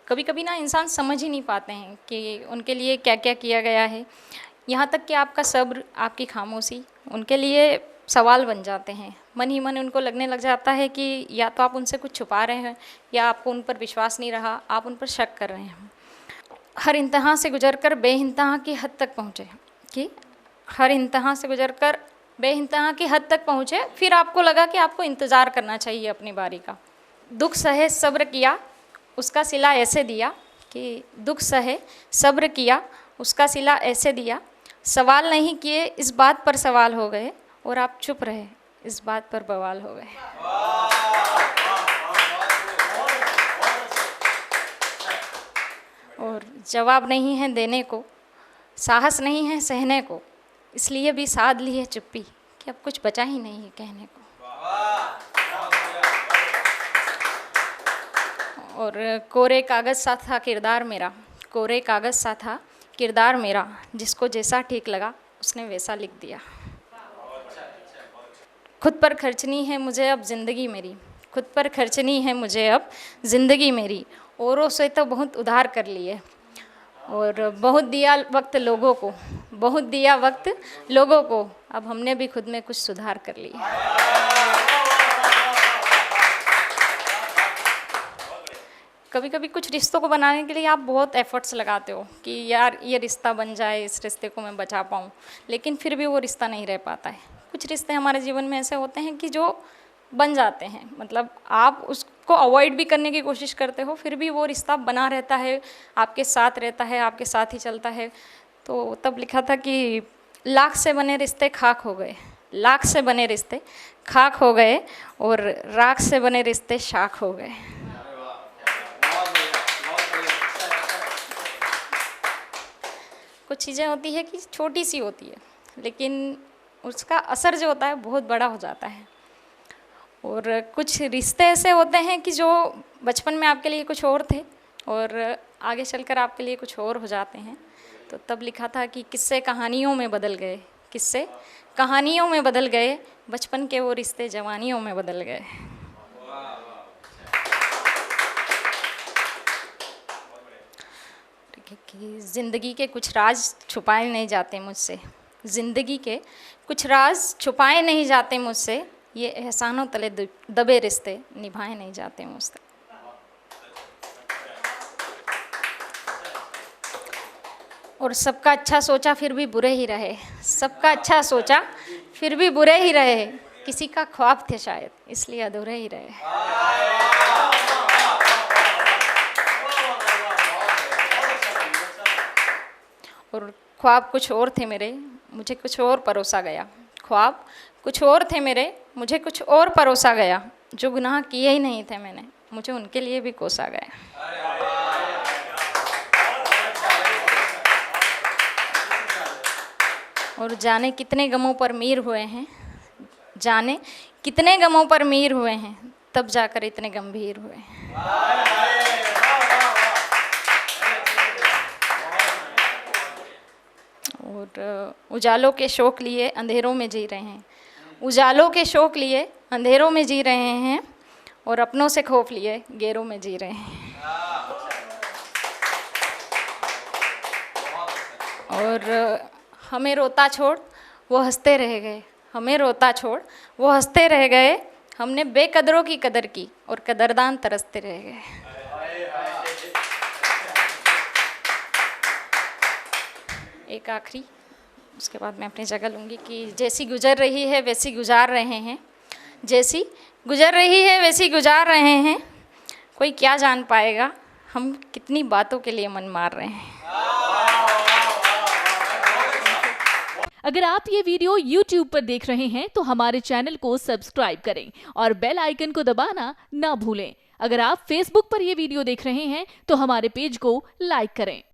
कभी कभी ना इंसान समझ ही नहीं पाते हैं कि उनके लिए क्या क्या किया गया है। यहाँ तक कि आपका सब्र, आपकी खामोशी उनके लिए सवाल बन जाते हैं। मन ही मन उनको लगने लग जाता है कि या तो आप उनसे कुछ छुपा रहे हैं या आपको उन पर विश्वास नहीं रहा, आप उन पर शक कर रहे हैं। हर इंतहा से गुजरकर बेइंतहा की हद तक पहुँचे कि हर इंतहा से गुजरकर बेइंतहा की हद तक पहुँचे, फिर आपको लगा कि आपको इंतज़ार करना चाहिए अपनी बारी का। दुख सहे सब्र किया, उसका सिला ऐसे दिया कि दुख सहे सब्र किया, उसका सिला ऐसे दिया। सवाल नहीं किए इस बात पर सवाल हो गए, और आप चुप रहे इस बात पर बवाल हो गए। और जवाब नहीं है देने को, साहस नहीं है सहने को, इसलिए भी साध ली है चुप्पी कि अब कुछ बचा ही नहीं है कहने को। और कोरे कागज़ सा था किरदार मेरा, कोरे कागज़ सा था किरदार मेरा, जिसको जैसा ठीक लगा उसने वैसा लिख दिया। खुद पर खर्चनी है मुझे अब ज़िंदगी मेरी, खुद पर खर्चनी है मुझे अब ज़िंदगी मेरी। औरों से तो बहुत उधार कर लिए, और बहुत दिया वक्त लोगों को, बहुत दिया वक्त लोगों को, अब हमने भी खुद में कुछ सुधार कर लिया। कभी कभी कुछ रिश्तों को बनाने के लिए आप बहुत एफर्ट्स लगाते हो कि यार ये रिश्ता बन जाए, इस रिश्ते को मैं बचा पाऊँ, लेकिन फिर भी वो रिश्ता नहीं रह पाता है। कुछ रिश्ते हमारे जीवन में ऐसे होते हैं कि जो बन जाते हैं, मतलब आप उसको अवॉइड भी करने की कोशिश करते हो, फिर भी वो रिश्ता बना रहता है, आपके साथ रहता है, आपके साथ ही चलता है। तो तब लिखा था कि लाख से बने रिश्ते खाक हो गए, लाख से बने रिश्ते खाक हो गए, और राख से बने रिश्ते शाख हो गए। कुछ चीज़ें होती है कि छोटी सी होती है, लेकिन उसका असर जो होता है बहुत बड़ा हो जाता है। और कुछ रिश्ते ऐसे होते हैं कि जो बचपन में आपके लिए कुछ और थे और आगे चलकर आपके लिए कुछ और हो जाते हैं। तो तब लिखा था कि किस्से कहानियों में बदल गए, किस्से कहानियों में बदल गए, बचपन के वो रिश्ते जवानियों में बदल गए। कि ज़िंदगी के कुछ राज छुपाए नहीं जाते मुझसे, ज़िंदगी के कुछ राज छुपाए नहीं जाते मुझसे, ये एहसानों तले दबे रिश्ते निभाए नहीं जाते मुझसे। और सबका अच्छा सोचा फिर भी बुरे ही रहे, सबका अच्छा सोचा फिर भी बुरे ही रहे, किसी का ख्वाब थे शायद इसलिए अधूरे ही रहे। और ख्वाब कुछ और थे मेरे, मुझे कुछ और परोसा गया, ख्वाब कुछ और थे मेरे, मुझे कुछ और परोसा गया। जो गुनाह किए ही नहीं थे मैंने, मुझे उनके लिए भी कोसा गया। और जाने कितने गमों पर मीर हुए हैं, जाने कितने गमों पर मीर हुए हैं, तब जाकर इतने गंभीर हुए हैं। और उजालों के शौक लिए अंधेरों में जी रहे हैं, उजालों के शौक लिए अंधेरों में जी रहे हैं, और अपनों से खौफ लिए गैरों में जी रहे हैं। और हमें रोता छोड़ वो हंसते रह गए, हमें रोता छोड़ वो हंसते रह गए, हमने बेकदरों की कदर की और कदरदान तरसते रह गए। एक आखिरी, उसके बाद मैं अपनी जगह लूँगी कि जैसी गुजर रही है वैसी गुजार रहे हैं, जैसी गुजर रही है वैसी गुजार रहे हैं, कोई क्या जान पाएगा हम कितनी बातों के लिए मन मार रहे हैं। अगर आप ये वीडियो YouTube पर देख रहे हैं तो हमारे चैनल को सब्सक्राइब करें और बेल आइकन को दबाना ना भूलें। अगर आप Facebook पर ये वीडियो देख रहे हैं तो हमारे पेज को लाइक करें।